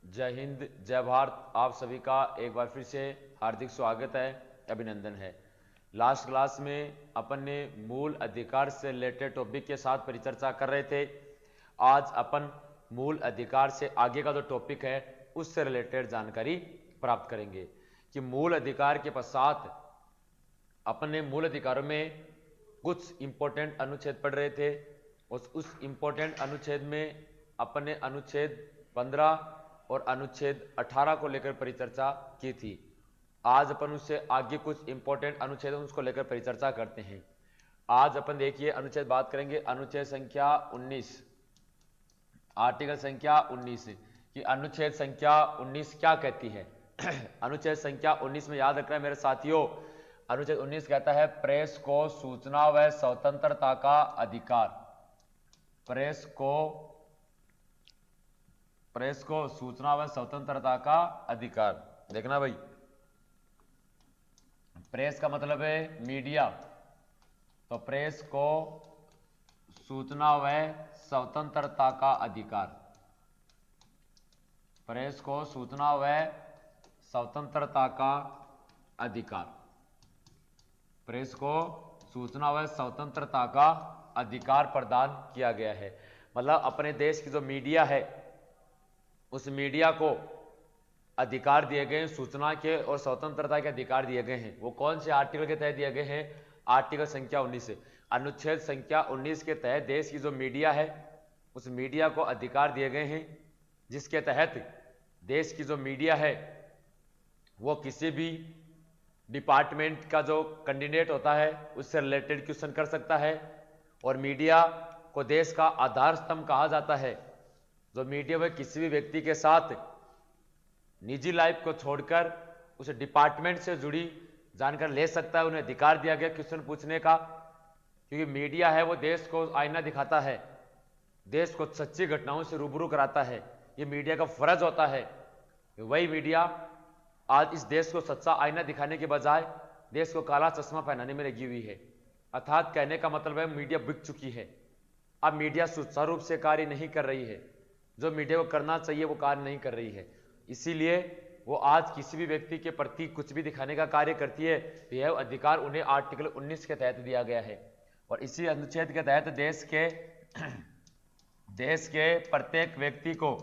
जय हिंद, जय भारत। आप सभी का एक बार फिर से हार्दिक स्वागत है, अभिनंदन है। लास्ट क्लास में अपन ने मूल अधिकार से रिलेटेड टॉपिक के साथ परिचर्चा कर रहे थे। आज अपन मूल अधिकार से आगे का जो टॉपिक है उससे रिलेटेड जानकारी प्राप्त करेंगे कि मूल अधिकार के पश्चात अपन ने मूल अधिकारों में कुछ इंपॉर्टेंट अनुच्छेद पढ़ रहे थे। उस इंपॉर्टेंट अनुच्छेद में अपन ने अनुच्छेद 15 और अनुच्छेद 18 को लेकर परिचर्चा की थी। आज अपन उससे आगे कुछ इंपॉर्टेंट अनुच्छेद उसको लेकर परिचर्चा करते हैं। आज अपन देखिए अनुच्छेद बात करेंगे, अनुच्छेद संख्या 19, आर्टिकल संख्या 19 कि अनुच्छेद संख्या 19 क्या कहती है। अनुच्छेद संख्या 19 में याद रखना है मेरे साथियों, अनुच्छेद 19 कहता है प्रेस को सूचना व स्वतंत्रता का अधिकार। प्रेस को सूचना व स्वतंत्रता का अधिकार। देखना भाई, प्रेस का मतलब है मीडिया, तो प्रेस को सूचना व स्वतंत्रता का अधिकार। प्रेस को सूचना व स्वतंत्रता का अधिकार। प्रेस को सूचना व स्वतंत्रता का अधिकार प्रदान किया गया है। मतलब अपने देश की जो मीडिया है उस मीडिया को अधिकार दिए गए हैं, सूचना के और स्वतंत्रता के अधिकार दिए गए हैं। वो कौन से आर्टिकल के तहत दिए गए हैं? आर्टिकल संख्या 19 से। अनुच्छेद संख्या 19 के तहत देश की जो मीडिया है उस मीडिया को अधिकार दिए गए हैं, जिसके तहत देश की जो मीडिया है वो किसी भी डिपार्टमेंट का जो कैंडिडेट होता है उससे रिलेटेड क्वेश्चन कर सकता है। और मीडिया को देश का आधार स्तंभ कहा जाता है। जो मीडिया में किसी भी व्यक्ति के साथ निजी लाइफ को छोड़कर उस डिपार्टमेंट से जुड़ी जानकारी ले सकता है, उन्हें अधिकार दिया गया क्वेश्चन पूछने का। क्योंकि मीडिया है वो देश को आईना दिखाता है, देश को सच्ची घटनाओं से रूबरू कराता है। ये मीडिया का फर्ज होता है। वही मीडिया आज इस देश को सच्चा आईना दिखाने के बजाय देश को काला चश्मा पहनाने में लगी हुई है। अर्थात कहने का मतलब है मीडिया बिक चुकी है। अब मीडिया सुचारू रूप से कार्य नहीं कर रही है, जो मीडिया को करना चाहिए वो कार्य नहीं कर रही है। इसीलिए वो आज किसी भी व्यक्ति के प्रति कुछ भी दिखाने का कार्य करती है तो यह अधिकार उन्हें आर्टिकल 19 के तहत दिया गया है। और इसी अनुच्छेद के तहत देश के प्रत्येक व्यक्ति को,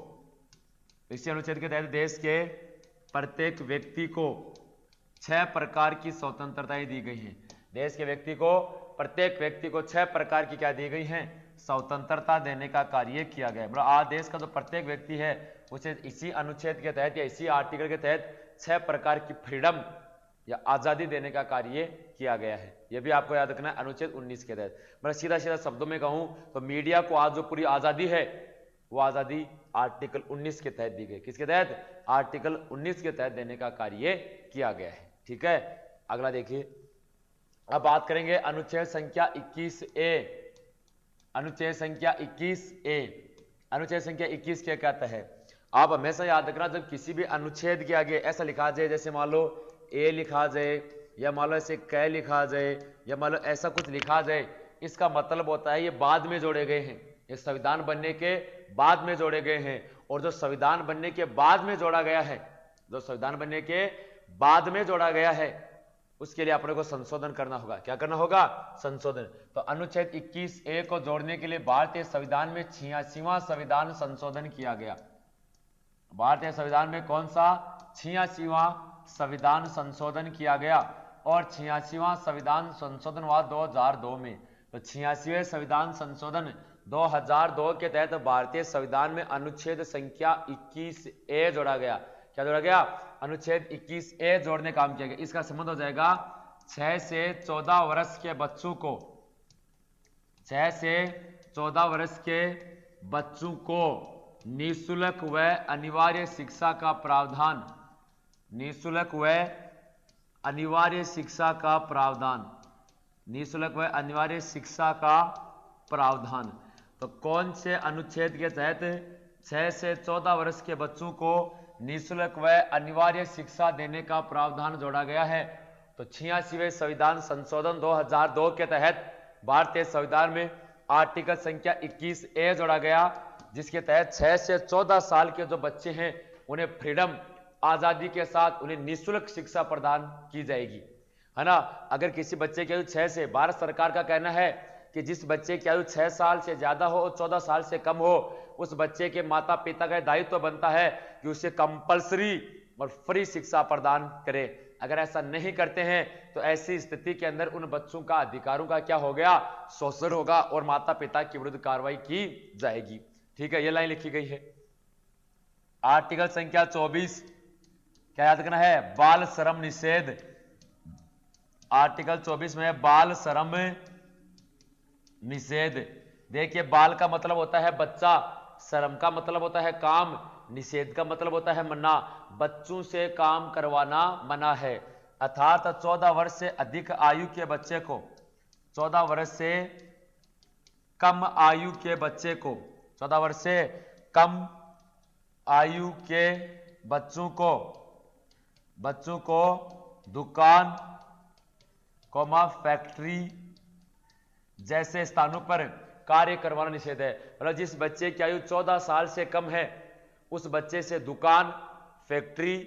इसी अनुच्छेद के तहत देश के प्रत्येक व्यक्ति को 6 प्रकार की स्वतंत्रताएं दी गई हैं। देश के व्यक्ति को, प्रत्येक व्यक्ति को 6 प्रकार की क्या दी गई हैं? स्वतंत्रता देने का कार्य किया गया है। मतलब आज देश का जो प्रत्येक व्यक्ति है उसे इसी अनुच्छेद के तहत या इसी आर्टिकल के तहत 6 प्रकार की फ्रीडम या आजादी देने का कार्य किया गया है। यह भी आपको याद रखना है अनुच्छेद 19 के तहत। मतलब सीधा सीधा शब्दों में कहूं तो मीडिया को आज जो पूरी आजादी है वो आजादी आर्टिकल 19 के तहत दी गई। किसके तहत? आर्टिकल 19 के तहत देने का कार्य किया गया है। ठीक है, अगला देखिए। अब बात करेंगे अनुच्छेद संख्या 21A। अनुच्छेद संख्या 21A, अनुच्छेद संख्या 21 क्या कहता है? आप हमेशा याद रखना, जब किसी भी अनुच्छेद के आगे ऐसा लिखा जाए, जैसे मान लो ए लिखा जाए या मान लो ऐसे क लिखा जाए या मान लो ऐसा कुछ लिखा जाए, इसका मतलब होता है ये बाद में जोड़े गए हैं, ये संविधान बनने के बाद में जोड़े गए हैं। और जो संविधान बनने के बाद में जोड़ा गया है, जो संविधान बनने के बाद में जोड़ा गया है, उसके लिए अपने को संशोधन करना होगा। क्या करना होगा? संशोधन। तो अनुच्छेद 21A को जोड़ने के लिए भारतीय संविधान में 86वां संविधान संशोधन किया गया। भारतीय संविधान में कौन सा? 86वां संविधान संशोधन किया गया। और 86वां संविधान संशोधन हुआ 2002 में। तो 86वें संविधान संशोधन 2002 के तहत भारतीय संविधान में अनुच्छेद संख्या 21A जोड़ा गया। क्या जोड़ा गया? अनुच्छेद 21A जोड़ने का काम किया गया। इसका संबंध हो जाएगा 6 से 14 वर्ष के बच्चों को, 6 से 14 वर्ष के बच्चों को निःशुल्क व अनिवार्य शिक्षा का प्रावधान, निःशुल्क व अनिवार्य शिक्षा का प्रावधान, निःशुल्क व अनिवार्य शिक्षा का प्रावधान। तो कौन से अनुच्छेद के तहत 6 से 14 वर्ष के बच्चों को निःशुल्क व अनिवार्य शिक्षा देने का प्रावधान जोड़ा गया है? तो 86वें संविधान संशोधन 2002 के तहत भारतीय संविधान में आर्टिकल संख्या 21A जोड़ा गया, जिसके तहत 6 से 14 साल के जो बच्चे हैं उन्हें फ्रीडम, आजादी के साथ उन्हें निःशुल्क शिक्षा प्रदान की जाएगी, है ना। अगर किसी बच्चे की आयु 6 से, भारत सरकार का कहना है कि जिस बच्चे की आयु 6 साल से ज्यादा हो और 14 साल से कम हो, उस बच्चे के माता पिता का दायित्व बनता है कि उसे कंपलसरी और फ्री शिक्षा प्रदान करें। अगर ऐसा नहीं करते हैं तो ऐसी स्थिति के अंदर उन बच्चों का अधिकारों का क्या हो गया, शोषण होगा और माता पिता के विरुद्ध कार्रवाई की जाएगी। ठीक है, ये लाइन लिखी गई है। आर्टिकल संख्या 24 क्या याद करना है, बाल श्रम निषेध। आर्टिकल 24 में बाल श्रम निषेध। देखिए, बाल का मतलब होता है बच्चा, श्रम का मतलब होता है काम, निषेध का मतलब होता है मना। बच्चों से काम करवाना मना है, अर्थात 14 वर्ष से अधिक आयु के बच्चे को, 14 वर्ष से कम आयु के बच्चे को, 14 वर्ष से कम आयु के बच्चों को दुकान, फैक्ट्री जैसे स्थानों पर कार्य करवाना निषेध है। मतलब जिस बच्चे की आयु 14 साल से कम है, उस बच्चे से दुकान, फैक्ट्री,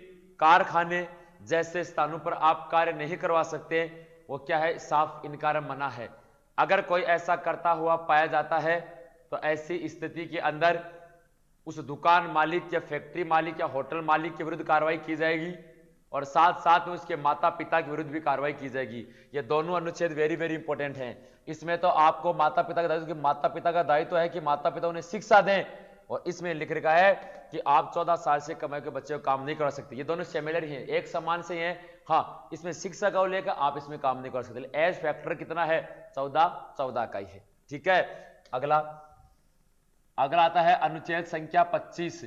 कारखाने जैसे स्थानों पर आप कार्य नहीं करवा सकते। वो क्या है, साफ इनकार मना है। अगर कोई ऐसा करता हुआ पाया जाता है तो ऐसी स्थिति के अंदर उस दुकान मालिक या फैक्ट्री मालिक या होटल मालिक के विरुद्ध कार्रवाई की जाएगी और साथ साथ में उसके माता पिता के विरुद्ध भी कार्रवाई की जाएगी। ये दोनों अनुच्छेद वेरी वेरी इंपॉर्टेंट हैं। इसमें तो आपको माता पिता का दायित्व, माता पिता का दायित्व है कि माता पिता उन्हें शिक्षा दें, और इसमें लिख रखा है कि आप 14 साल से कम आयु के बच्चे को काम नहीं करा सकते। ये दोनों सिमिलर ही हैं, एक समान से हैं। हाँ, इसमें शिक्षा का लेकर आप इसमें काम नहीं कर सकते। एज फैक्टर कितना है, 14 का ही है। ठीक है, अगला आता है अनुच्छेद संख्या 25।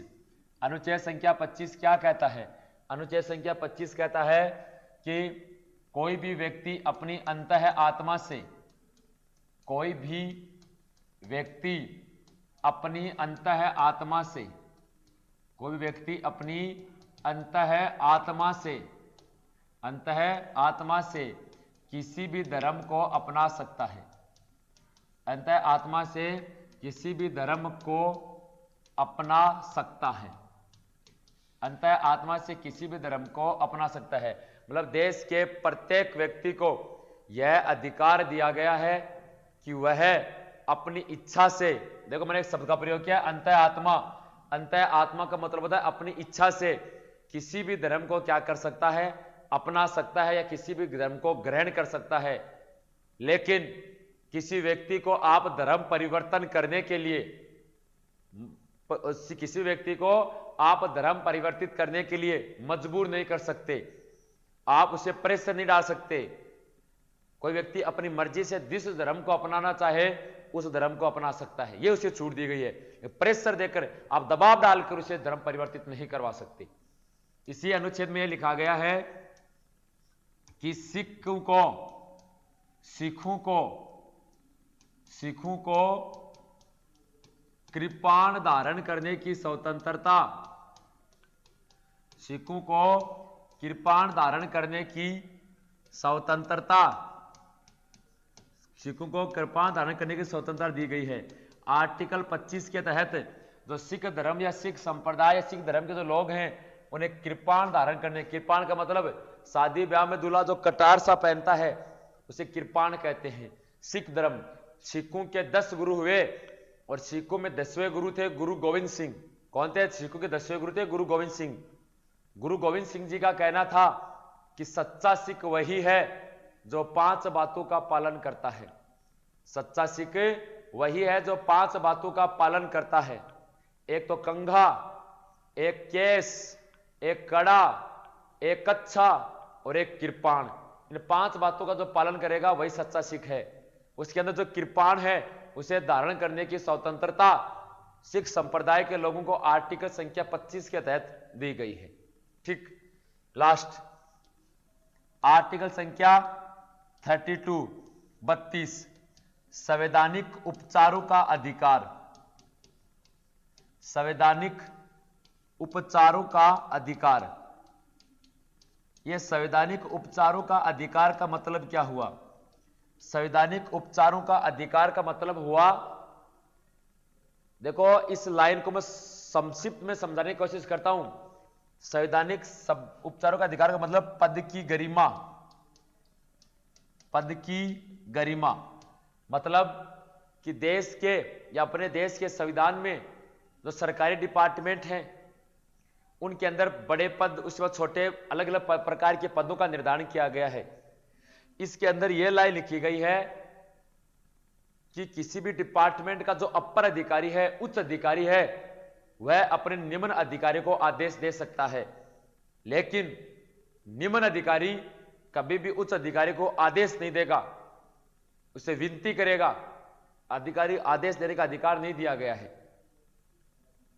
अनुच्छेद संख्या 25 क्या कहता है, अनुच्छेद संख्या 25 कहता है कि कोई भी व्यक्ति अपनी अंतः आत्मा से, कोई भी व्यक्ति अपनी अंतः आत्मा से, कोई व्यक्ति अपनी अंतः आत्मा से किसी भी धर्म को अपना सकता है। अंतः आत्मा से किसी भी धर्म को अपना सकता है। अंतः आत्मा से किसी भी धर्म को अपना सकता है, मतलब देश के प्रत्येक व्यक्ति को यह अधिकार दिया गया है कि वह अपनी इच्छा से, देखो मैंने एक शब्द का प्रयोग किया, अंतः आत्मा। अंतः आत्मा का मतलब होता है अपनी इच्छा से किसी भी धर्म को क्या कर सकता है, अपना सकता है, या किसी भी धर्म को ग्रहण कर सकता है। लेकिन किसी व्यक्ति को आप धर्म परिवर्तन करने के लिए, किसी व्यक्ति को आप धर्म परिवर्तित करने के लिए मजबूर नहीं कर सकते, आप उसे प्रेशर नहीं डाल सकते। कोई व्यक्ति अपनी मर्जी से जिस धर्म को अपनाना चाहे उस धर्म को अपना सकता है, ये उसे छूट दी गई है। प्रेशर देकर, आप दबाव डालकर उसे धर्म परिवर्तित नहीं करवा सकते। इसी अनुच्छेद में यह लिखा गया है कि सिखों को कृपाण धारण करने की स्वतंत्रता, सिखों को कृपाण धारण करने की स्वतंत्रता, सिखों को कृपाण धारण करने की स्वतंत्रता दी गई है। आर्टिकल 25 के तहत जो सिख धर्म या सिख संप्रदाय या सिख धर्म के जो लोग हैं उन्हें कृपाण धारण करने, कृपाण का मतलब शादी ब्याह में दूल्हा जो कटार सा पहनता है उसे कृपाण कहते हैं। सिख धर्म, सिखों के 10 गुरु हुए और सिखों में 10वें गुरु थे गुरु गोविंद सिंह। कौन थे सिखों के 10वें गुरु? थे गुरु गोविंद सिंह। गुरु गोविंद सिंह जी का कहना था कि सच्चा सिख वही है जो 5 बातों का पालन करता है। सच्चा सिख वही है जो 5 बातों का पालन करता है। एक तो कंघा, एक केस, एक कड़ा, एक कच्छा और एक कृपाण। इन 5 बातों का जो पालन करेगा वही सच्चा सिख है। उसके अंदर जो कृपाण है उसे धारण करने की स्वतंत्रता सिख संप्रदाय के लोगों को आर्टिकल संख्या 25 के तहत दी गई है। ठीक, लास्ट आर्टिकल संख्या 32 संवैधानिक उपचारों का अधिकार। संवैधानिक उपचारों का अधिकार, यह संवैधानिक उपचारों का अधिकार का मतलब क्या हुआ? संवैधानिक उपचारों का अधिकार का मतलब हुआ, देखो इस लाइन को मैं संक्षिप्त में समझाने की कोशिश करता हूं। संवैधानिक सब उपचारों का अधिकार का मतलब पद की गरिमा, पद की गरिमा मतलब कि देश के या अपने देश के संविधान में जो सरकारी डिपार्टमेंट हैं उनके अंदर बड़े पद, उसके बाद छोटे अलग अलग प्रकार के पदों का निर्धारण किया गया है। इसके अंदर यह लाइन लिखी गई है कि किसी भी डिपार्टमेंट का जो अपर अधिकारी है, उच्च अधिकारी है, वह अपने निम्न अधिकारी को आदेश दे सकता है, लेकिन निम्न अधिकारी कभी भी उच्च अधिकारी को आदेश नहीं देगा, उसे विनती करेगा। अधिकारी आदेश देने का अधिकार नहीं दिया गया है,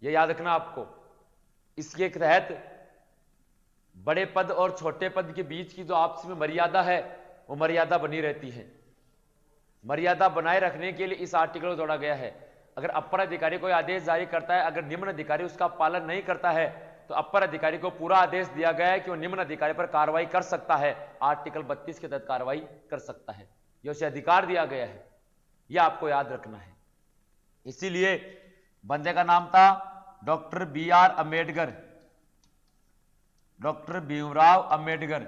यह याद रखना आपको। इसके तहत बड़े पद और छोटे पद के बीच की जो आपस में मर्यादा है वो मर्यादा बनी रहती है। मर्यादा बनाए रखने के लिए इस आर्टिकल को जोड़ा गया है। अगर अपर अधिकारी कोई आदेश जारी करता है, अगर निम्न अधिकारी उसका पालन नहीं करता है तो अपर अधिकारी को पूरा आदेश दिया गया है कि वो निम्न अधिकारी पर कार्रवाई कर सकता है, आर्टिकल 32 के तहत कार्रवाई कर सकता है, ये उसे अधिकार दिया गया है, यह आपको याद रखना है। इसीलिए बंदे का नाम था doctor BR Ambedkar, doctor Bhimrao Ambedkar.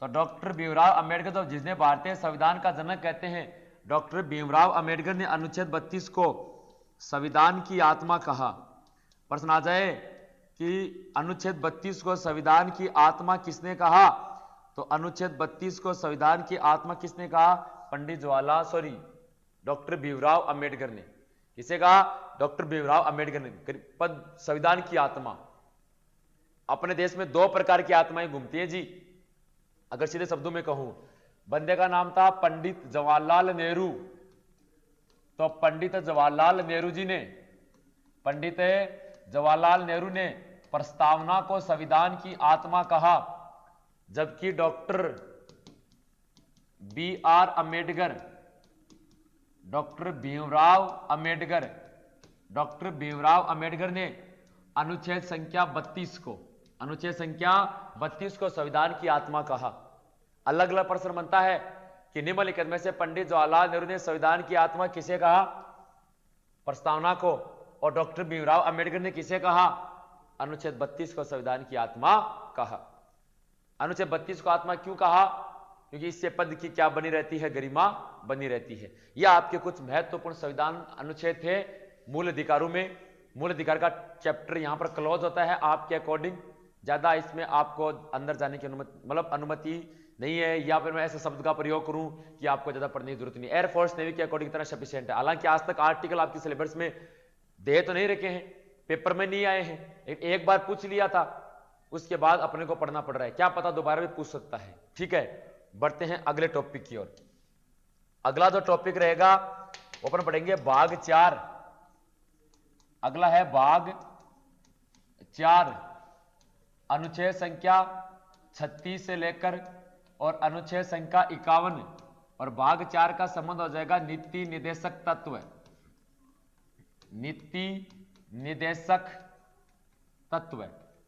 तो डॉक्टर भीमराव अम्बेडकर तो जिसने भारतीय संविधान का जनक कहते हैं, डॉक्टर भीमराव अम्बेडकर ने अनुच्छेद 32 को संविधान की आत्मा कहा। प्रश्न आ जाए कि अनुच्छेद 32 को संविधान की आत्मा किसने कहा, तो अनुच्छेद 32 को संविधान की आत्मा किसने कहा, पंडित डॉक्टर भीमराव अम्बेडकर ने। किसे कहा, डॉक्टर भीमराव अम्बेडकर ने। पद संविधान की आत्मा, अपने देश में दो प्रकार की आत्माएं घूमती है जी। अगर सीधे शब्दों में कहूं, बंदे का नाम था पंडित जवाहरलाल नेहरू। तो पंडित जवाहरलाल नेहरू जी ने, पंडित जवाहरलाल नेहरू ने प्रस्तावना को संविधान की आत्मा कहा, जबकि doctor BR Ambedkar, doctor Bhimrao Ambedkar, doctor Bhimrao Ambedkar ने अनुच्छेद संख्या 32 को, अनुच्छेद संख्या 32 को संविधान की आत्मा कहा। अलग अलग प्रश्न बनता है कि निम्नलिखित में से पंडित जवाहरलाल नेहरू ने संविधान की आत्मा किसे कहा, प्रस्तावना को, और डॉक्टर भीमराव अम्बेडकर ने किसे कहा, अनुच्छेद 32 को संविधान की आत्मा कहा। अनुच्छेद 32 को आत्मा क्यों कहा, क्योंकि इससे पद की क्या बनी रहती है, गरिमा बनी रहती है। यह आपके कुछ महत्वपूर्ण संविधान अनुच्छेद थे। मूल अधिकारों में मूल अधिकार का चैप्टर यहां पर क्लोज होता है। आपके अकॉर्डिंग ज्यादा इसमें आपको अंदर जाने की अनुमति नहीं है, या फिर मैं ऐसे शब्द का प्रयोग करूं कि आपको ज्यादा पढ़ने की जरूरत नहीं। एयरफोर्स नेवी के अकॉर्डिंग इतना सफिशिएंट है। हालांकि आज तक आर्टिकल आपके सिलेबस में दे तो नहीं रखे हैं, पेपर में नहीं आए हैं, एक बार पूछ लिया था, उसके बाद अपने को पढ़ना पड़ रहा है, क्या पता दोबारा भी पूछ सकता है। ठीक है, बढ़ते हैं अगले टॉपिक की ओर। अगला जो टॉपिक रहेगा वो अपन पढ़ेंगे भाग 4। अगला है भाग 4, अनुच्छेद संख्या 36 से लेकर और अनुच्छेद संख्या 51, और भाग 4 का संबंध हो जाएगा नीति निर्देशक तत्व, नीति निर्देशक तत्व।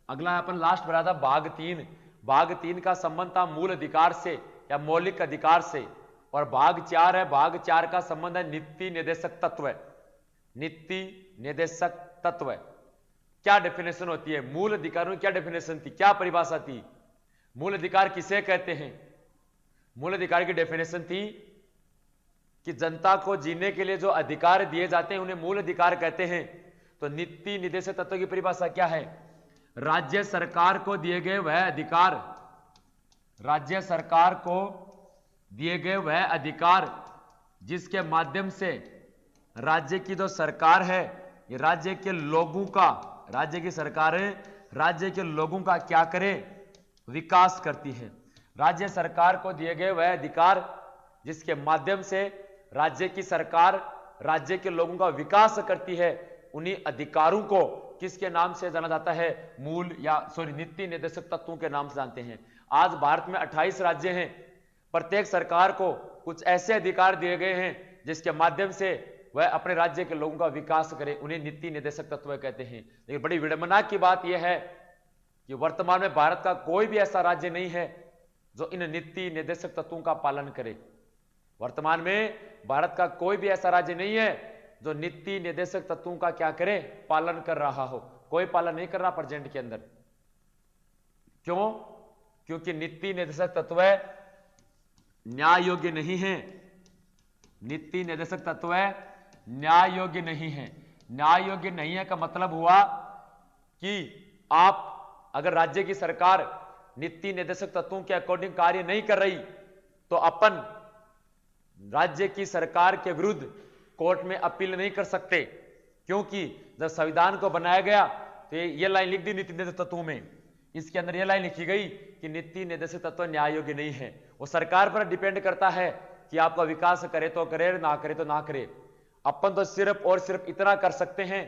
अगला अपन लास्ट बढ़ा था भाग 3। भाग 3 का संबंध था मूल अधिकार से या मौलिक अधिकार से, और भाग 4 है, भाग 4 का संबंध है नीति निर्देशक तत्व। नीति निर्देशक तत्व क्या डेफिनेशन होती है, मूल अधिकारों की क्या डेफिनेशन थी, क्या परिभाषा थी, मूल अधिकार किसे कहते हैं। मूल अधिकार की डेफिनेशन थी कि जनता को जीने के लिए जो अधिकार दिए जाते हैं उन्हें मूल अधिकार कहते हैं। तो नीति निर्देशक तत्व की परिभाषा क्या है, राज्य सरकार को दिए गए वह अधिकार, राज्य सरकार को दिए गए वह अधिकार जिसके माध्यम से राज्य की जो सरकार है ये राज्य के लोगों का, राज्य की सरकार राज्य के लोगों का क्या करे, विकास करती है। राज्य सरकार को दिए गए वह अधिकार जिसके माध्यम से राज्य की सरकार राज्य के लोगों का विकास करती है, उन्हीं अधिकारों को किसके नाम से जाना जाता है, मूल या नीति निर्देशक तत्वों के नाम से जानते हैं। आज भारत में 28 राज्य हैं, प्रत्येक सरकार को कुछ ऐसे अधिकार दिए गए हैं जिसके माध्यम से वह अपने राज्य के लोगों का विकास करे, उन्हें नीति निर्देशक तत्व कहते हैं। लेकिन बड़ी विडंबना की बात यह है कि वर्तमान में भारत का कोई भी ऐसा राज्य नहीं है जो इन नीति निर्देशक तत्वों का पालन करे। वर्तमान में भारत का कोई भी ऐसा राज्य नहीं है जो नीति निर्देशक तत्वों का क्या करे, पालन कर रहा हो। कोई पालन नहीं कर रहा प्रेजेंट के अंदर। क्यों? क्योंकि नीति निर्देशक तत्व न्याय योग्य नहीं है। नीति निर्देशक तत्व न्याय योग्य नहीं है। न्याय योग्य नहीं है का मतलब हुआ कि आप अगर राज्य की सरकार नीति निर्देशक तत्वों के अकॉर्डिंग कार्य नहीं कर रही तो अपन राज्य की सरकार के विरुद्ध कोर्ट में अपील नहीं कर सकते, क्योंकि जब संविधान को बनाया गया तो ये लाइन लिख दी नीति निर्देशक तत्वों में, इसके अंदर ये लाइन लिखी गई कि नीति निर्देशक तत्व न्याय योग्य नहीं है। वो सरकार पर डिपेंड करता है कि आपका विकास करे तो करे, ना करे तो ना करे। अपन तो सिर्फ और सिर्फ इतना कर सकते हैं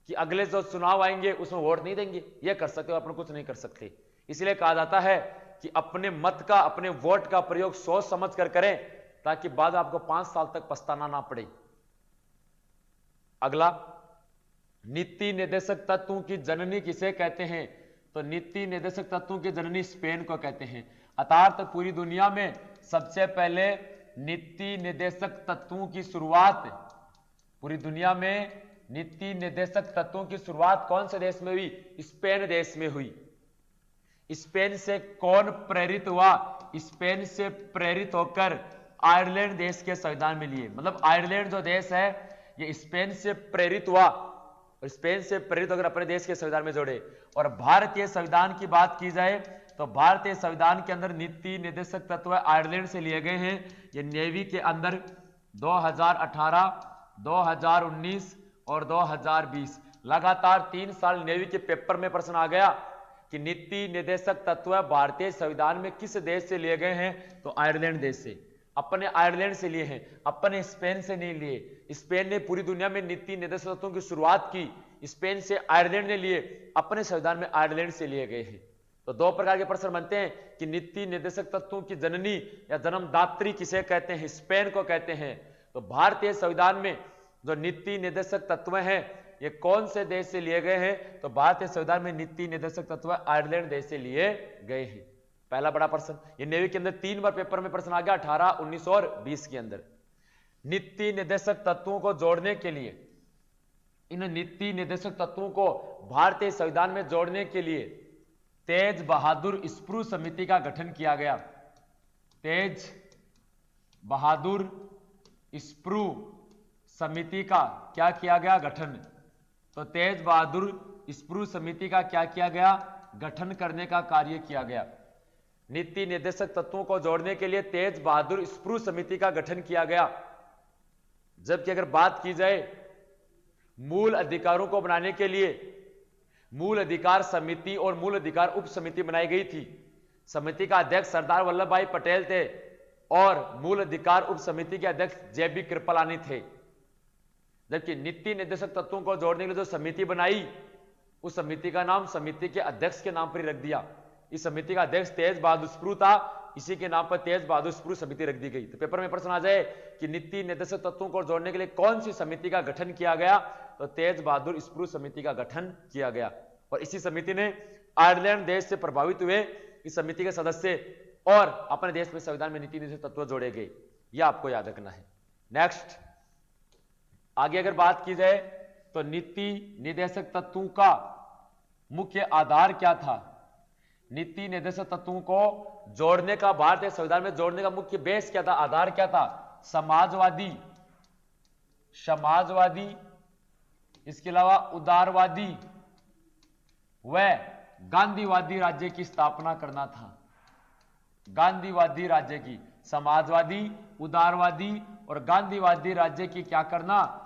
कि अगले जो चुनाव आएंगे उसमें वोट नहीं देंगे, ये कर सकते हो, अपन कुछ नहीं कर सकते। इसलिए कहा जाता है कि अपने मत का, अपने वोट का प्रयोग सोच समझ कर करें, ताकि बाद आपको 5 साल तक पछताना ना पड़े। अगला, नीति निर्देशक तत्वों की जननी किसे कहते हैं? तो नीति निर्देशक तत्वों की जननी स्पेन को कहते हैं। अर्थात पूरी दुनिया में सबसे पहले नीति निर्देशक तत्वों की शुरुआत, पूरी दुनिया में नीति निर्देशक तत्वों की शुरुआत कौन से देश में हुई? स्पेन देश में हुई। स्पेन से कौन प्रेरित हुआ? स्पेन से प्रेरित होकर आयरलैंड देश के संविधान में लिए। मतलब आयरलैंड जो देश है ये स्पेन से प्रेरित हुआ और स्पेन से प्रेरित होकर अपने देश के संविधान में जोड़े। और भारतीय संविधान की बात की जाए तो भारतीय संविधान के अंदर नीति निर्देशक तत्व आयरलैंड से लिए गए हैं। ये नेवी के अंदर 2018, 2019 और 2020 लगातार 3 साल नेवी के पेपर में प्रश्न आ गया कि नीति निर्देशक तत्व भारतीय संविधान में किस देश से लिए गए हैं? तो आयरलैंड देश से। अपने आयरलैंड से लिए हैं, अपने स्पेन से नहीं लिए। स्पेन ने पूरी दुनिया में नीति निर्देशक तत्वों की शुरुआत की, स्पेन से आयरलैंड ने लिए, अपने संविधान में आयरलैंड से लिए गए हैं। तो 2 प्रकार के प्रश्न बनते हैं कि नीति निर्देशक तत्वों की जननी या जन्मदात्री किसे कहते हैं? स्पेन को कहते हैं। तो भारतीय संविधान में जो नीति निर्देशक तत्व हैं ये कौन से देश से लिए गए हैं? तो भारतीय संविधान में नीति निर्देशक तत्व आयरलैंड देश से लिए गए हैं। पहला बड़ा प्रश्न, ये नेवी के अंदर 3 बार पेपर में प्रश्न आ गया, 18, 19 और 20 के अंदर। नीति निर्देशक तत्वों को जोड़ने के लिए, इन नीति निर्देशक तत्वों को भारतीय संविधान में जोड़ने के लिए तेज बहादुर स्प्रू समिति का गठन किया गया। तेज बहादुर स्प्रू समिति का क्या किया गया? गठन। तो तेज बहादुर स्प्रू समिति का क्या किया गया? गठन करने का कार्य किया गया। नीति निर्देशक तत्वों को जोड़ने के लिए तेज बहादुर स्प्रू समिति का गठन किया गया। जबकि अगर बात की जाए मूल अधिकारों को बनाने के लिए, मूल अधिकार समिति और मूल अधिकार उप समिति बनाई गई थी। समिति का अध्यक्ष सरदार वल्लभ भाई पटेल थे और मूल अधिकार उप समिति के अध्यक्ष JB कृपलानी थे। जबकि नीति निर्देशक तत्वों को जोड़ने के लिए जो समिति बनाई, उस समिति का नाम समिति के अध्यक्ष के नाम पर रख दिया। इस समिति का अध्यक्ष तेज बहादुर स्प्रू था, इसी के नाम पर तेज बहादुर स्प्रू समिति रख दी गई। तो पेपर में प्रश्न आ जाए कि नीति निर्देशक तत्वों को जोड़ने के लिए कौन सी समिति का गठन किया गया? तो तेज बहादुर स्प्रू समिति का गठन किया गया। और इसी समिति ने आयरलैंड देश से प्रभावित हुए इस समिति के सदस्य और अपने देश में संविधान में नीति निर्देशक तत्व जोड़े गए। यह आपको याद रखना है। नेक्स्ट, आगे अगर बात की जाए तो नीति निर्देशक तत्वों का मुख्य आधार क्या था? नीति निर्देशक तत्वों को जोड़ने का, भारतीय संविधान में जोड़ने का मुख्य बेस क्या था? आधार क्या था? समाजवादी, इसके अलावा उदारवादी व गांधीवादी राज्य की स्थापना करना था। गांधीवादी राज्य की, समाजवादी, उदारवादी और गांधीवादी राज्य की क्या करना?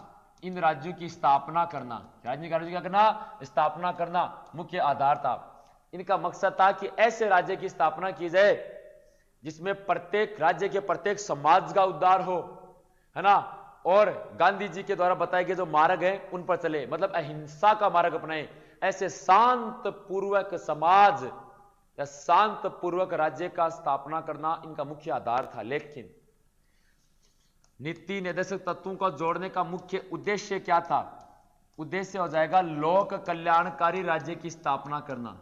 इन राज्यों की स्थापना करना। राज्य की क्या करना? स्थापना करना मुख्य आधार था। इनका मकसद था कि ऐसे राज्य की स्थापना की जाए जिसमें प्रत्येक राज्य के प्रत्येक समाज का उद्धार हो, है ना, और गांधी जी के द्वारा बताए गए जो मार्ग हैं उन पर चले, मतलब अहिंसा का मार्ग अपनाए। ऐसे शांत पूर्वक समाज या शांत पूर्वक राज्य का स्थापना करना इनका मुख्य आधार था। लेकिन नीति निर्देशक तत्वों को जोड़ने का मुख्य उद्देश्य क्या था? उद्देश्य हो जाएगा लोक कल्याणकारी राज्य की स्थापना करना।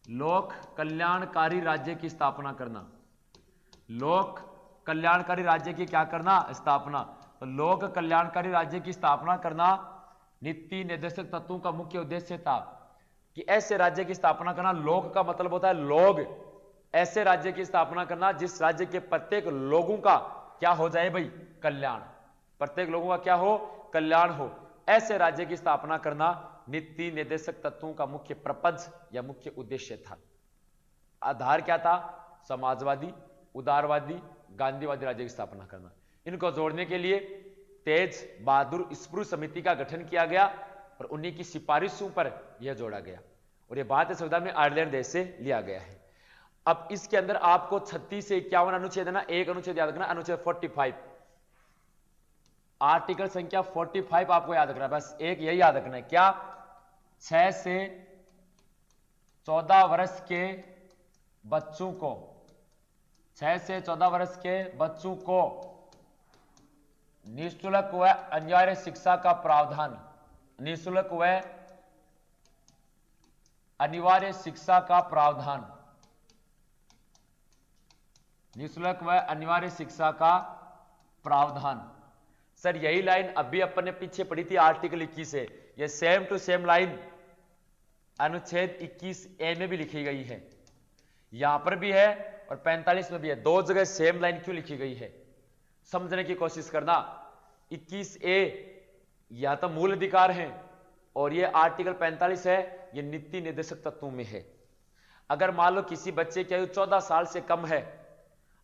लोक कल्याणकारी राज्य की स्थापना करना। लोक कल्याणकारी राज्य की क्या करना? स्थापना। तो लोक कल्याणकारी राज्य की स्थापना करना नीति निर्देशक तत्वों का मुख्य उद्देश्य था। कि ऐसे राज्य की स्थापना करना, लोक का मतलब होता है लोग, ऐसे राज्य की स्थापना करना जिस राज्य के प्रत्येक लोगों का क्या हो जाए भाई, कल्याण, प्रत्येक लोगों का क्या हो, कल्याण हो, ऐसे राज्य की स्थापना करना नीति निर्देशक तत्वों का मुख्य प्रपंच या मुख्य उद्देश्य था। आधार क्या था, समाजवादी, उदारवादी, गांधीवादी राज्य की स्थापना करना। इनको जोड़ने के लिए तेज बहादुर स्प्रू समिति का गठन किया गया और उन्हीं की सिफारिशों पर यह जोड़ा गया और यह भारतीय संविधान में आयरलैंड देश से लिया गया है। अब इसके अंदर आपको 36 से 51 अनुच्छेद है ना, एक अनुच्छेद याद रखना, अनुच्छेद 45, आर्टिकल संख्या 45 आपको याद रखना, बस एक यही याद रखना है, क्या, 6 से 14 वर्ष के बच्चों को, 6 से 14 वर्ष के बच्चों को निःशुल्क व अनिवार्य शिक्षा का प्रावधान, निःशुल्क व अनिवार्य शिक्षा का प्रावधान, निःशुल्क व अनिवार्य शिक्षा का प्रावधान। सर यही लाइन अभी अपन ने पीछे पढ़ी थी आर्टिकल 21 से, ये सेम टू सेम लाइन अनुच्छेद 21A में भी लिखी गई है, यहां पर भी है और 45 में भी है, दो जगह सेम लाइन क्यों लिखी गई है समझने की कोशिश करना। 21A या तो मूल अधिकार है और ये आर्टिकल 45 है, ये नीति निर्देशक तत्वों में है। अगर मान लो किसी बच्चे की आयु 14 साल से कम है,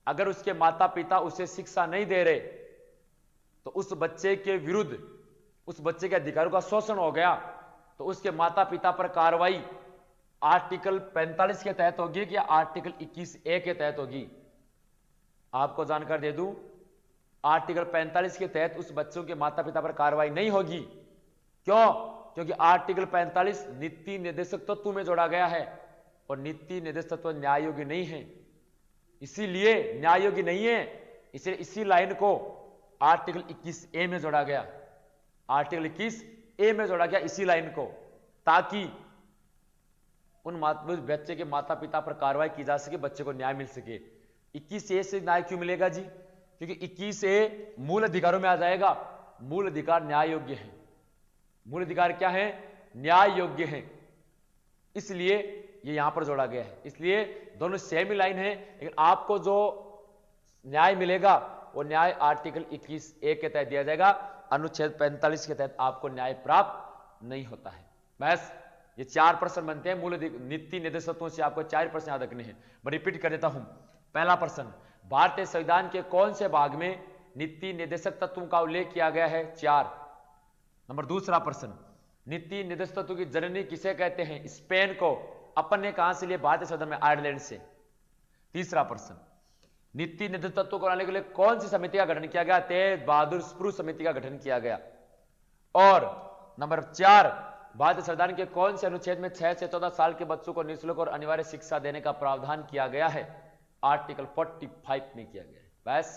अगर उसके माता पिता उसे शिक्षा नहीं दे रहे तो उस बच्चे के विरुद्ध, उस बच्चे के अधिकारों का शोषण हो गया तो उसके माता पिता पर कार्रवाई आर्टिकल 45 के तहत होगी या आर्टिकल 21A के तहत होगी। आपको जानकारी दे दूं, आर्टिकल 45 के तहत उस बच्चों के माता पिता पर कार्रवाई नहीं होगी। क्यों? क्योंकि आर्टिकल 45 नीति निर्देशक तत्व में जोड़ा गया है और नीति निर्देशक तत्व न्याय योग्य नहीं है, इसीलिए न्याय योग्य नहीं है, इसलिए इसी लाइन को आर्टिकल 21A में जोड़ा गया, आर्टिकल 21A में जोड़ा गया इसी लाइन को, ताकि उन बच्चे के माता पिता पर कार्रवाई की जा सके, बच्चे को न्याय मिल सके। 21A से न्याय क्यों मिलेगा जी? क्योंकि 21A मूल अधिकारों में आ जाएगा, मूल अधिकार न्याय योग्य है, मूल अधिकार क्या है, न्याय योग्य है, इसलिए ये यहां पर जोड़ा गया है। इसलिए दोनों सेम ही लाइन है, लेकिन आपको जो न्याय मिलेगा वो न्याय आर्टिकल 21A के तहत दिया जाएगा, अनुच्छेद 45 के तहत आपको न्याय प्राप्त नहीं होता है। बस ये 4 प्रश्न बनते हैं मूल नीति निर्देशकों से, आपको 4 प्रश्न याद रखने हैं। मैं रिपीट कर देता हूं। पहला प्रश्न, भारतीय संविधान के कौन से भाग में नीति निर्देशक तत्वों का उल्लेख किया गया है? 4 नंबर। दूसरा प्रश्न, नीति निर्देशक तत्वों की जननी किसे कहते हैं? स्पेन को। अपन ने कहां से लिए? भारतीय संविधान में, आयरलैंड से। तीसरा प्रश्न, नीति निर्देशक तत्वों को बनाने के लिए कौन सी समिति का गठन किया गया? तेज बहादुर स्प्रू समिति का गठन किया गया। और नंबर 4, भारतीय संविधान के कौन से अनुच्छेद में 6 से 14 साल के बच्चों को निःशुल्क और अनिवार्य शिक्षा देने का प्रावधान किया गया है? आर्टिकल 45 में किया गया है। बस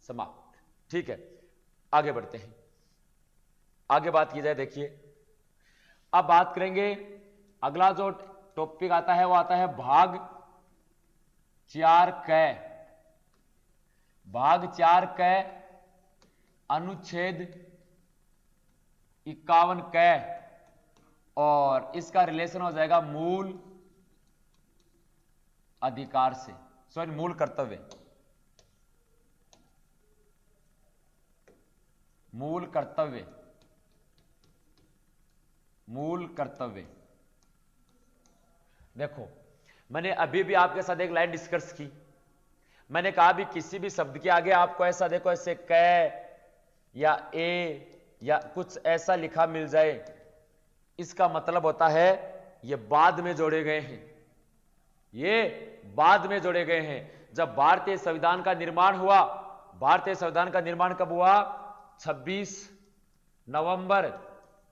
समाप्त। ठीक है, आगे बढ़ते हैं। आगे बात की जाए, देखिए अब बात करेंगे, अगला जो टॉपिक आता है वो आता है भाग 4 क। भाग 4 क अनुच्छेद 51 क, और इसका रिलेशन हो जाएगा मूल अधिकार से, सॉरी मूल कर्तव्य, मूल कर्तव्य, मूल कर्तव्य। देखो मैंने अभी भी आपके साथ एक लाइन डिस्कस की, मैंने कहा भी किसी भी शब्द के आगे आपको ऐसा देखो, ऐसे क या ए या कुछ ऐसा लिखा मिल जाए, इसका मतलब होता है ये बाद में जोड़े गए हैं, ये बाद में जोड़े गए हैं। जब भारतीय संविधान का निर्माण हुआ, भारतीय संविधान का निर्माण कब हुआ? 26 नवंबर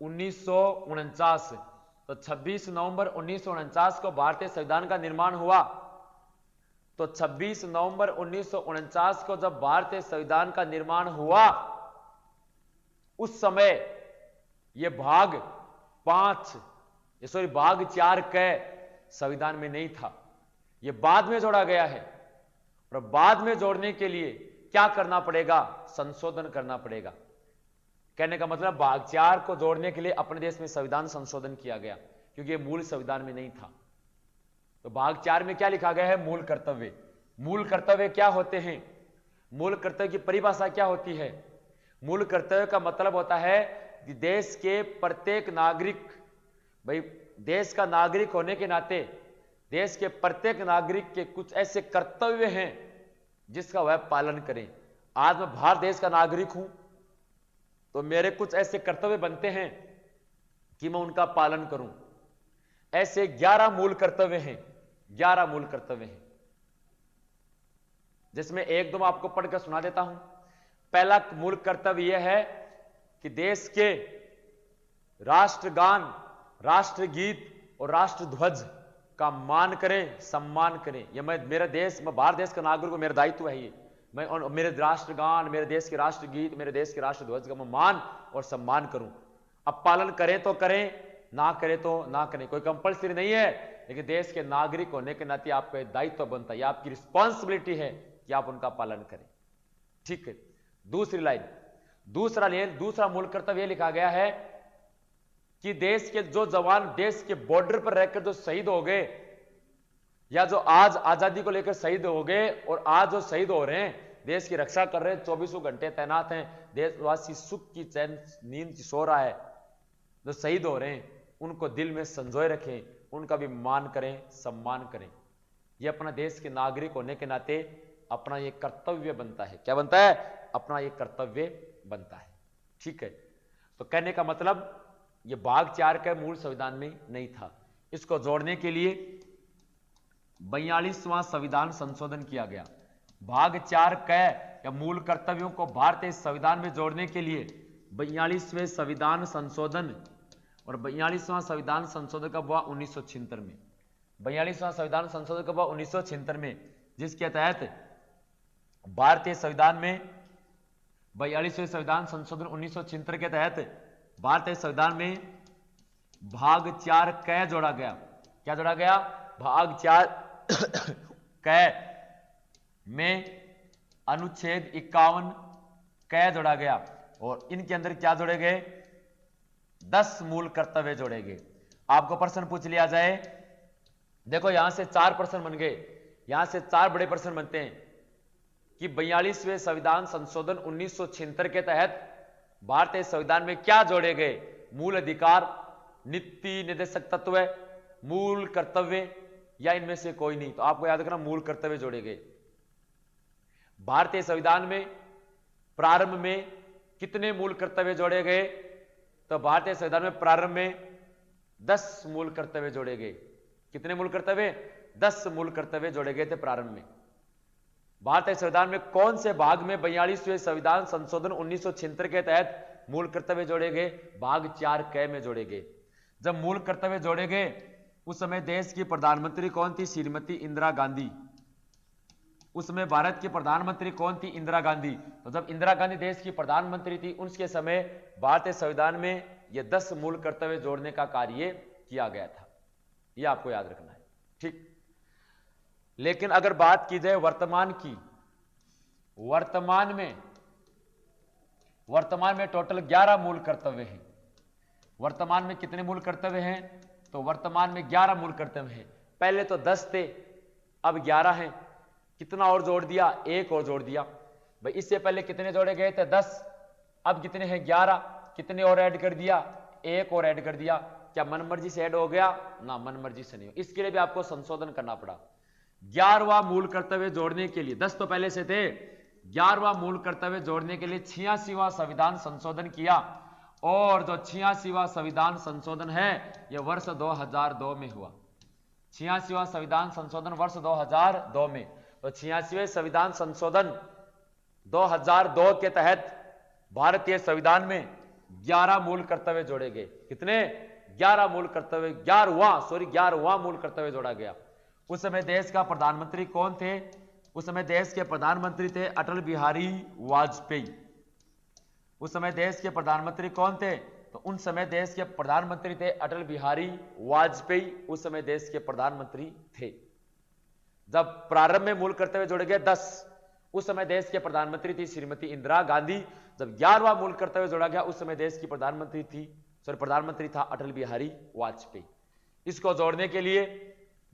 1949। तो 26 नवंबर 1949 को भारतीय संविधान का निर्माण हुआ। तो 26 नवंबर 1949 को जब भारतीय संविधान का निर्माण हुआ, उस समय यह भाग 4 क संविधान में नहीं था, यह बाद में जोड़ा गया है। और बाद में जोड़ने के लिए क्या करना पड़ेगा? संशोधन करना पड़ेगा। कहने का मतलब भाग 4 को जोड़ने के लिए अपने देश में संविधान संशोधन किया गया। क्योंकि ये मूल संविधान में नहीं था। तो भाग 4 में क्या लिखा गया है? मूल कर्तव्य। मूल कर्तव्य क्या होते हैं? मूल कर्तव्य की परिभाषा क्या होती है? मूल कर्तव्य का मतलब होता है कि देश के प्रत्येक नागरिक, भाई देश का नागरिक होने के नाते देश के प्रत्येक नागरिक के कुछ ऐसे कर्तव्य हैं जिसका वह पालन करें। आज मैं भारत देश का नागरिक हूं तो मेरे कुछ ऐसे कर्तव्य बनते हैं कि मैं उनका पालन करूं। ऐसे 11 मूल कर्तव्य हैं, 11 मूल कर्तव्य हैं, जिसमें एक दो मैं आपको पढ़कर सुना देता हूं। पहला मूल कर्तव्य यह है कि देश के राष्ट्रगान, राष्ट्रगीत और राष्ट्रध्वज का मान करें, सम्मान करें। यह मेरा देश, मैं भारत देश का नागरिक हूं, मेरा दायित्व है ये। मैं मेरे राष्ट्रगान, मेरे देश के राष्ट्रगीत, मेरे देश के राष्ट्रध्वज का मैं मान और सम्मान करूं। अब पालन करें तो करें, ना करें तो ना करें, कोई कंपल्सरी नहीं है, लेकिन देश के नागरिक होने के नाते आपका दायित्व बनता है, आपकी रिस्पॉन्सिबिलिटी है कि आप उनका पालन करें। ठीक है। दूसरी लाइन, दूसरा मूल कर्तव्य यह लिखा गया है कि देश के जो जवान देश के बॉर्डर पर रहकर जो शहीद हो गए, या जो आज आजादी को लेकर शहीद हो गए और आज जो शहीद हो रहे हैं, देश की रक्षा कर रहे हैं, 24 घंटे तैनात हैं, देशवासी सुख की चैन नींद सो रहा है, जो शहीद हो रहे हैं उनको दिल में संजोए रखें, उनका भी मान करें, सम्मान करें। यह अपना देश के नागरिक होने के नाते अपना यह कर्तव्य बनता है। क्या बनता है? अपना यह कर्तव्य बनता है। ठीक है। तो कहने का मतलब यह भाग 4 के मूल संविधान में नहीं था। इसको जोड़ने के लिए 42वां संविधान संशोधन किया गया। भाग 4 क या मूल कर्तव्यों को भारतीय संविधान में जोड़ने के लिए 42वें संविधान संशोधन, और 42वां संविधान संशोधन कब हुआ? 1976 में। 42वां संविधान संशोधन कब हुआ? 1976 में, जिसके तहत भारतीय संविधान में 42वें संविधान संशोधन 1976 के तहत भारतीय संविधान में भाग 4 क जोड़ा गया। क्या जोड़ा गया? भाग 4 क में अनुच्छेद 51 क जोड़ा गया, और इनके अंदर क्या जोड़े गए? 10 मूल कर्तव्य जोड़े गए। आपको प्रश्न पूछ लिया जाए, देखो यहां से 4 प्रश्न बन गए, यहां से 4 बड़े प्रश्न बनते हैं कि 42वें संविधान संशोधन 1976 के तहत भारतीय संविधान में क्या जोड़े गए? मूल अधिकार, नीति निर्देशक तत्व, मूल कर्तव्य, या इनमें से कोई नहीं। तो आपको याद रखना मूल कर्तव्य जोड़े गए। भारतीय संविधान में प्रारंभ में कितने मूल कर्तव्य जोड़े गए? तो भारतीय संविधान में प्रारंभ में 10 मूल कर्तव्य जोड़े गए। कितने मूल कर्तव्य? 10 मूल कर्तव्य जोड़े गए थे प्रारंभ में। भारतीय संविधान में कौन से भाग में 42वें संविधान संशोधन 1976 के तहत मूल कर्तव्य जोड़े गए? भाग 4 क में जोड़े गए। जब मूल कर्तव्य जोड़े गए उस समय देश की प्रधानमंत्री कौन थी? श्रीमती इंदिरा गांधी। उस समय भारत की प्रधानमंत्री कौन थी? इंदिरा गांधी। तो जब इंदिरा गांधी देश की प्रधानमंत्री थी, उसके समय भारतीय संविधान में यह 10 मूल कर्तव्य जोड़ने का कार्य किया गया था। यह आपको याद रखना है। ठीक। लेकिन अगर बात की जाए वर्तमान की, वर्तमान में टोटल 11 मूल कर्तव्य हैं। वर्तमान में कितने मूल कर्तव्य हैं? तो वर्तमान में 11 मूल कर्तव्य हैं। पहले तो 10 थे, अब 11 हैं। कितना और जोड़ दिया? 1 और जोड़ दिया। भाई इससे पहले कितने जोड़े गए थे? 10। अब कितने हैं? 11। कितने और ऐड कर दिया? 1 और ऐड कर दिया। क्या मनमर्जी से ऐड हो गया? ना, मनमर्जी से नहीं हो। इसके लिए भी आपको संशोधन करना पड़ा। 11वां मूल कर्तव्य जोड़ने के लिए, 10 तो पहले से थे, 11वां मूल कर्तव्य जोड़ने के लिए 86वां संविधान संशोधन किया। और जो 86वां संविधान संशोधन है यह वर्ष 2002 में हुआ। 86वां संविधान संशोधन वर्ष 2002 में। तो 86वें संविधान संशोधन 2002 के तहत भारतीय संविधान में 11 मूल कर्तव्य जोड़े गए। कितने? 11 मूल कर्तव्य, 11वां मूल कर्तव्य जोड़ा गया। उस समय देश का प्रधानमंत्री कौन थे? उस समय देश के प्रधानमंत्री थे अटल बिहारी वाजपेयी। उस समय देश के प्रधानमंत्री कौन थे? तो उन समय देश के प्रधानमंत्री थे अटल बिहारी वाजपेयी। उस समय देश के प्रधानमंत्री थे। जब प्रारंभ में मूल कर्तव्य जोड़े गए 10, उस समय देश के प्रधानमंत्री थी श्रीमती इंदिरा गांधी। जब 11वां मूल कर्तव्य जोड़ा गया उस समय देश की प्रधानमंत्री था अटल बिहारी वाजपेयी। इसको जोड़ने के लिए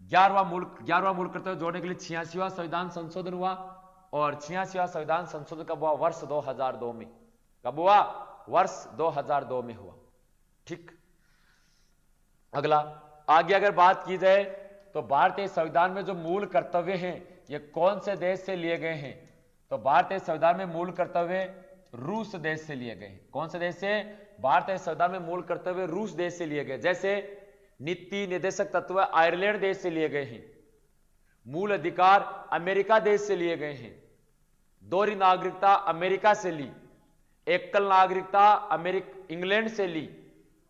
11वां मूल कर्तव्य जोड़ने के लिए 86वां संविधान संशोधन हुआ, और 86वां संविधान संशोधन कब हुआ? वर्ष 2002 में। कब हुआ? वर्ष 2002 में हुआ। ठीक, अगला आगे अगर बात की जाए तो भारतीय संविधान में जो मूल कर्तव्य हैं ये कौन से देश से लिए गए हैं? तो भारतीय संविधान में मूल कर्तव्य रूस देश से लिए गए हैं। कौन से देश से? भारतीय संविधान में मूल कर्तव्य रूस देश से लिए गए। जैसे नीति निर्देशक तत्व आयरलैंड देश से लिए गए हैं, मूल अधिकार अमेरिका देश से लिए गए हैं, दोहरी नागरिकता अमेरिका से ली, एकल नागरिकता इंग्लैंड से ली।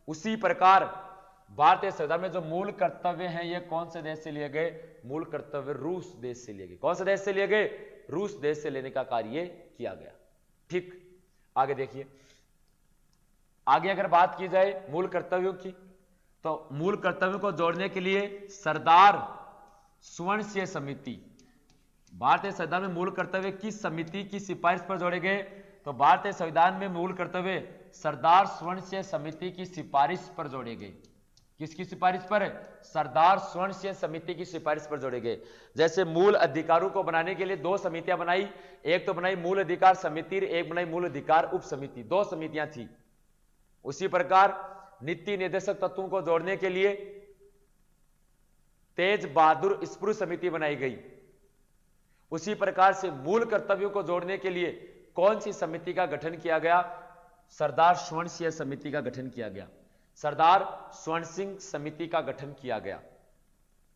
उसी प्रकार भारतीय संविधान में जो मूल कर्तव्य हैं ये कौन से देश से लिए गए? मूल कर्तव्य रूस देश से लिए गए। कौन से देश से लिए गए? रूस देश से लेने का कार्य किया गया। ठीक, आगे देखिए, आगे अगर बात की जाए मूल कर्तव्यों की, तो मूल कर्तव्यों को जोड़ने के लिए सरदार सुवर्ण सिंह समिति, भारतीय संविधान में मूल कर्तव्य किस समिति की सिफारिश पर जोड़े गए? तो भारतीय संविधान में मूल कर्तव्य सरदार सुवर्ण सिंह समिति की सिफारिश पर जोड़े गए। किसकी सिफारिश पर? सरदार सुवर्ण सिंह समिति की सिफारिश पर जोड़े गए। जैसे मूल अधिकारों को बनाने के लिए 2 समितियां बनाई, एक तो बनाई मूल अधिकार समिति, एक बनाई मूल अधिकार उप समिति, 2 समितियां थी। उसी प्रकार नीति निर्देशक तत्वों को जोड़ने के लिए तेज बहादुर स्पृह समिति बनाई गई। उसी प्रकार से मूल कर्तव्यों को जोड़ने के लिए कौन सी समिति का गठन किया गया? सरदार सुवर्ण सिंह समिति का गठन किया गया। सरदार सुवर्ण सिंह समिति का गठन किया गया।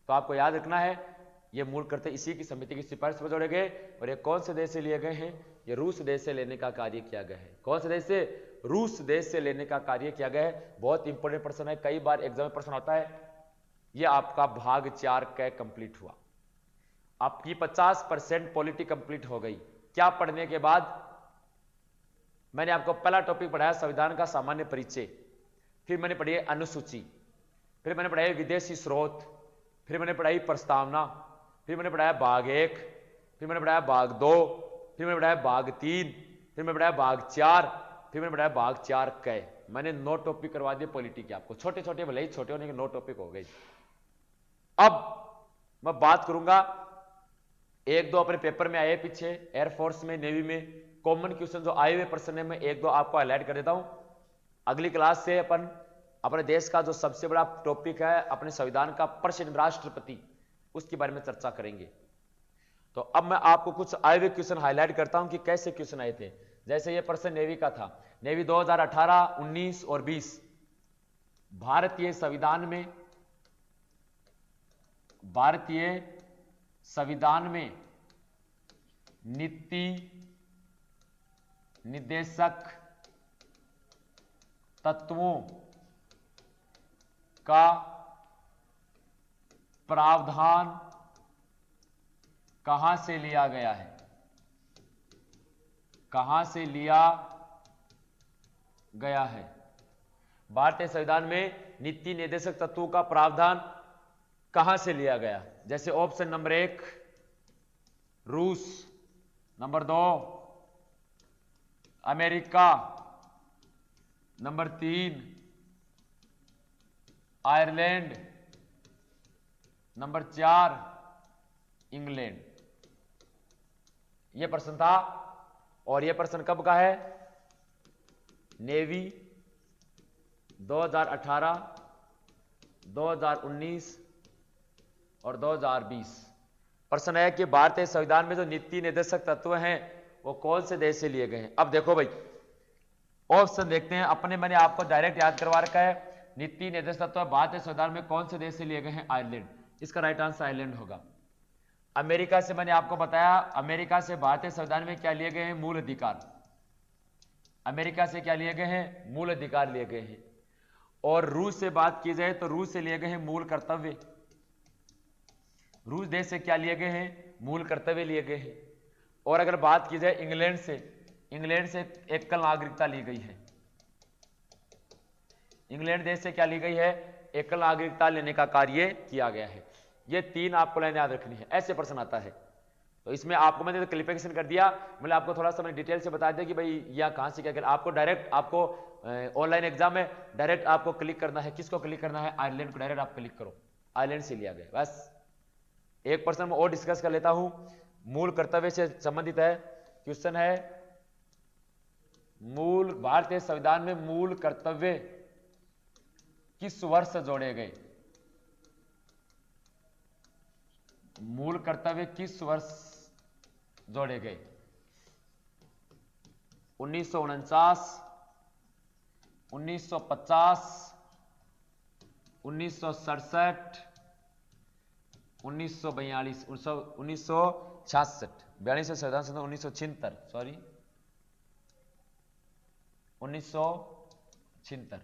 तो आपको याद रखना है ये मूल कर्तव्य इसी की समिति की सिफारिश पर जोड़े गए, और ये कौन से देश से लिए गए हैं? ये रूस देश से लेने का कार्य किया गया है। कौन से देश से? रूस देश से लेने का कार्य किया गया है। बहुत इंपॉर्टेंट प्रश्न है, कई बार एग्जाम में प्रश्न आता है। ये आपका भाग 4 का कंप्लीट हुआ, आपकी 50% पॉलिटी कंप्लीट हो गई। क्या पढ़ने के बाद? मैंने आपको पहला टॉपिक पढ़ाया संविधान का सामान्य परिचय, फिर मैंने पढ़ी अनुसूची, फिर मैंने पढ़ाई विदेशी स्रोत, फिर मैंने पढ़ाई प्रस्तावना, फिर मैंने पढ़ाया भाग 1, फिर मैंने पढ़ाया भाग 2, फिर मैंने पढ़ाया भाग 3, फिर मैंने पढ़ाया भाग 4, फिर मैंने पढ़ाया भाग 4 क। मैंने 9 टॉपिक करवा दिए पॉलिटी के आपको, छोटे छोटे भले ही छोटे होने के 9 टॉपिक हो गए। अब मैं बात करूंगा 1-2 अपने पेपर में आए पीछे, एयरफोर्स में, नेवी में कॉमन क्वेश्चन जो आए हुए प्रश्न है, मैं 1-2 आपको हाईलाइट कर देता हूं। अगली क्लास से अपन अपने देश का जो सबसे बड़ा टॉपिक है अपने संविधान का प्रश्न राष्ट्रपति, उसके बारे में चर्चा करेंगे। तो अब मैं आपको कुछ आए हुए क्वेश्चन हाईलाइट करता हूं कि कैसे क्वेश्चन आए थे। जैसे ये प्रश्न नेवी का था, नेवी 2018, 19 और 20। भारतीय संविधान में नीति निर्देशक तत्वों का प्रावधान कहां से लिया गया है? कहां से लिया गया है? भारतीय संविधान में नीति निर्देशक तत्वों का प्रावधान कहां से लिया गया? जैसे ऑप्शन नंबर 1 रूस, number 2 America, number 3 Ireland, number 4 England. यह प्रश्न था, और यह प्रश्न कब का है? नेवी 2018, 2019 और 2020। प्रश्न है कि भारतीय संविधान में जो नीति निर्देशक तत्व हैं वो कौन से देश से लिए गए हैं? अब देखो भाई, ऑप्शन देखते हैं अपने, मैंने आपको डायरेक्ट याद करवा रखा है। नीति निर्देशक तत्व भारतीय संविधान में कौन से देश से लिए गए हैं? आयरलैंड। इसका राइट आंसर आयरलैंड होगा। अमेरिका से मैंने आपको बताया, अमेरिका से भारतीय संविधान में क्या लिए गए हैं? मूल अधिकार। अमेरिका से क्या लिए गए हैं? मूल अधिकार लिए गए हैं। और रूस से बात की जाए तो रूस से लिए गए हैं मूल कर्तव्य। रूस देश से क्या लिए गए हैं? मूल कर्तव्य लिए गए हैं। और अगर बात की जाए इंग्लैंड से एकल नागरिकता ली गई है। इंग्लैंड देश से क्या ली गई है? एकल नागरिकता लेने का कार्य किया गया है। ये 3 आपको लाइन याद रखनी है, ऐसे प्रश्न आता है। तो इसमें आपको मैंने तो क्लिफिकेशन कर दिया, मतलब आपको थोड़ा सा मैंने डिटेल से बता दिया कि भाई यह कहाँ से क्या कर, आपको डायरेक्ट आपको ऑनलाइन एग्जाम में डायरेक्ट आपको क्लिक करना है, किसको क्लिक करना है, आयरलैंड को डायरेक्ट आप क्लिक करो, आयरलैंड से लिया गया। बस एक पर्सन में और डिस्कस कर लेता हूं, मूल कर्तव्य से संबंधित है क्वेश्चन है, मूल भारतीय संविधान में मूल कर्तव्य किस वर्ष जोड़े गए, मूल कर्तव्य किस वर्ष जोड़े गए, 1949, 1950, 1967, 1942, 1966, 42 से संविधान संशोधन 1976, सॉरी 1976।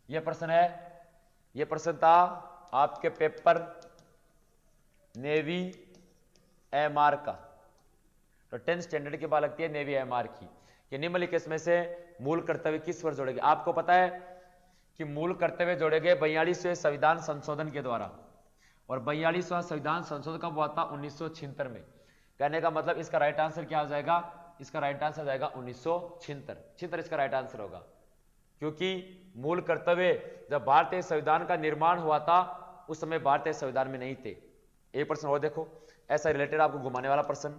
यह प्रश्न है, यह प्रश्न था आपके पेपर नेवी एमआर का, तो 10th स्टैंडर्ड की बात लगती है नेवी एमआर की, कि निम्नलिखित में से मूल कर्तव्य किस वर्ष जोड़े गए। आपको पता है कि मूल कर्तव्य जोड़े गए 42वें संविधान संशोधन के द्वारा, और 42वां संविधान संशोधन कब हुआ था, 1976 में। कहने का मतलब इसका राइट आंसर क्या हो जाएगा, इसका राइट आंसर हो जाएगा 1976, इसका राइट आंसर होगा, क्योंकि मूल कर्तव्य जब भारतीय संविधान का निर्माण हुआ था उस समय भारतीय संविधान में नहीं थे। एक प्रश्न और देखो, ऐसा रिलेटेड आपको घुमाने वाला प्रश्न,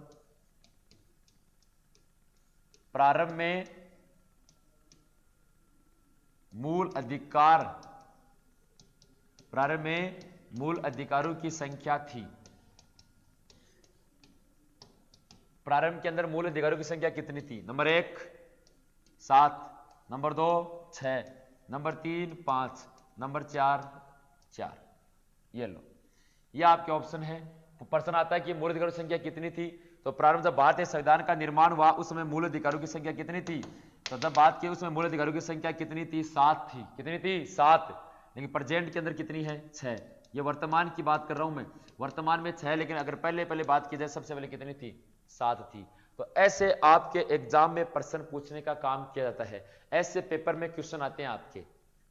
प्रारंभ में मूल अधिकार, प्रारंभ में मूल अधिकारों की संख्या थी, प्रारंभ के अंदर मूल अधिकारों की संख्या कितनी थी, नंबर 1 7, नंबर 2 6, नंबर 3 5, नंबर 4 4। ये लो, ये आपके ऑप्शन है। प्रश्न आता है कि मूल अधिकारों की संख्या कितनी थी, तो प्रारंभ जब भारतीय संविधान का निर्माण हुआ उस समय मूल अधिकारों की संख्या कितनी थी, तो जब बात की उसमें मूल अधिकारों की संख्या कितनी थी, 7 थी। कितनी थी, 7। लेकिन प्रेजेंट के अंदर कितनी है, 6। ये वर्तमान की बात कर रहा हूं मैं, वर्तमान में 6, लेकिन अगर पहले बात की जाए सबसे पहले कितनी थी, 7 थी। तो ऐसे आपके एग्जाम में प्रश्न पूछने का काम किया जाता है, ऐसे पेपर में क्वेश्चन आते हैं आपके,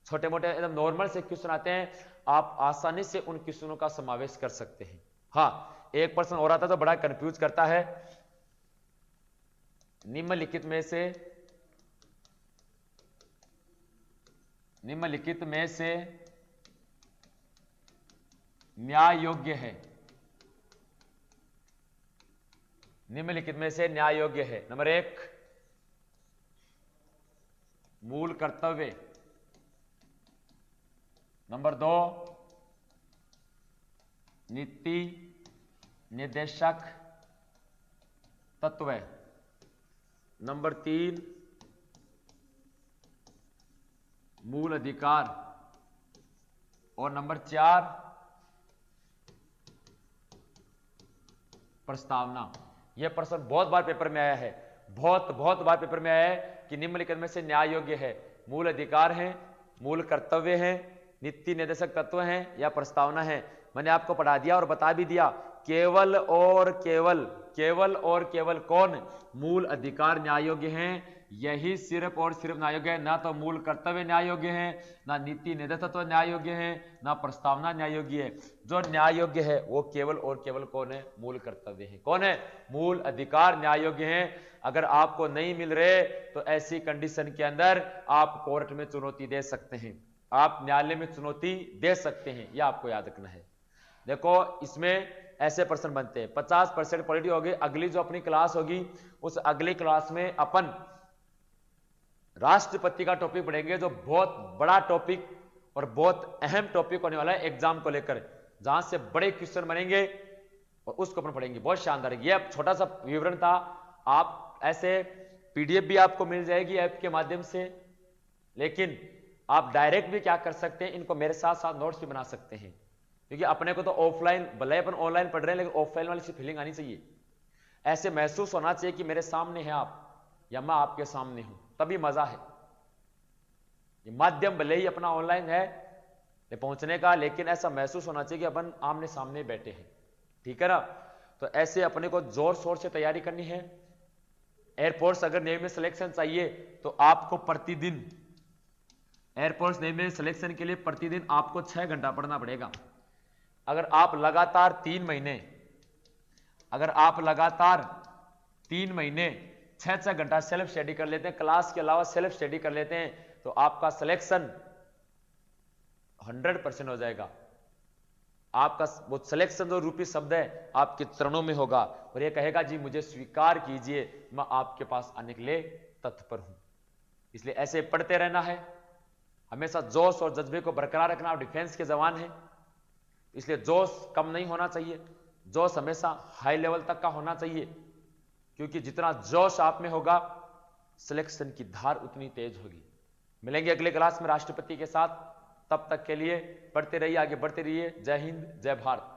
छोटे मोटे एकदम नॉर्मल से क्वेश्चन आते हैं, आप आसानी से उन क्वेश्चनों का समावेश कर सकते हैं। हाँ, एक प्रश्न और आता तो बड़ा कंफ्यूज करता है, निम्नलिखित में से न्याय योग्य है, निम्नलिखित में से न्याय योग्य है, नंबर 1 मूल कर्तव्य, नंबर 2 नीति निर्देशक तत्व, नंबर 3 मूल अधिकार, और नंबर 4 प्रस्तावना। यह प्रश्न बहुत बार पेपर में आया है, बहुत बार पेपर में आया है कि निम्नलिखित में से न्याय योग्य है, मूल अधिकार है, मूल कर्तव्य है, नीति निर्देशक तत्व हैं या प्रस्तावना है। मैंने आपको पढ़ा दिया और बता भी दिया, केवल और केवल कौन, मूल अधिकार न्याय योग्य हैं, यही सिर्फ और सिर्फ न्याय योग्य है, ना तो मूल कर्तव्य न्याय योग्य है, ना नीति निर्देशक तत्व न्याय योग्य है, ना प्रस्तावना न्याय योग्य है। जो न्याय योग्य है वो केवल और केवल कौन है, मूल कर्तव्य है। कौन है, मूल अधिकार न्याय योग्य है। अगर आपको नहीं मिल रहे तो ऐसी कंडीशन के अंदर आप कोर्ट में चुनौती दे सकते हैं, आप न्यायालय में चुनौती दे सकते हैं, यह आपको याद रखना है। देखो इसमें ऐसे प्रश्न बनते हैं, 50% पॉलिटी होगी, अगली जो अपनी क्लास होगी उस अगली क्लास में अपन राष्ट्रपति का टॉपिक पढ़ेंगे, जो बहुत बड़ा टॉपिक और बहुत अहम टॉपिक होने वाला है एग्जाम को लेकर, जहां से बड़े क्वेश्चन बनेंगे और उसको अपन पढ़ेंगे, बहुत शानदार है। ये छोटा सा विवरण था, आप ऐसे पीडीएफ भी आपको मिल जाएगी ऐप के माध्यम से, लेकिन आप डायरेक्ट भी क्या कर सकते हैं, इनको मेरे साथ साथ नोट्स भी बना सकते हैं, क्योंकि अपने को तो ऑफलाइन, भले अपन ऑनलाइन पढ़ रहे हैं, लेकिन ऑफलाइन वाली सी फीलिंग आनी चाहिए, ऐसे महसूस होना चाहिए कि मेरे सामने है आप या मैं आपके सामने हूं, तभी मजा है। ये माध्यम भले ही अपना ऑनलाइन है पहुंचने का, लेकिन ऐसा महसूस होना चाहिए कि अपन आमने सामने बैठे हैं, ठीक है ना। तो ऐसे अपने को जोर शोर से तैयारी करनी है। एयरफोर्स अगर नेवी में सिलेक्शन चाहिए तो आपको प्रतिदिन, एयरफोर्स नेवी में सिलेक्शन के लिए प्रतिदिन आपको 6 घंटा पढ़ना पड़ेगा। अगर आप लगातार 3 महीने अगर आप लगातार 3 महीने 6-6 घंटा सेल्फ स्टडी कर लेते हैं, क्लास के अलावा सेल्फ स्टडी कर लेते हैं, तो आपका सिलेक्शन 100% हो जाएगा। आपका वो सिलेक्शन जो रूपी शब्द है आपके चरणों में होगा और ये कहेगा जी मुझे स्वीकार कीजिए, मैं आपके पास आने के लिए तत्पर हूं। इसलिए ऐसे पढ़ते रहना है, हमेशा जोश और जज्बे को बरकरार रखना। आप डिफेंस के जवान हैं, इसलिए जोश कम नहीं होना चाहिए, जोश हमेशा हाई लेवल तक का होना चाहिए, क्योंकि जितना जोश आप में होगा सिलेक्शन की धार उतनी तेज होगी। मिलेंगे अगले क्लास में राष्ट्रपति के साथ, तब तक के लिए पढ़ते रहिए, आगे बढ़ते रहिए। जय हिंद, जय भारत।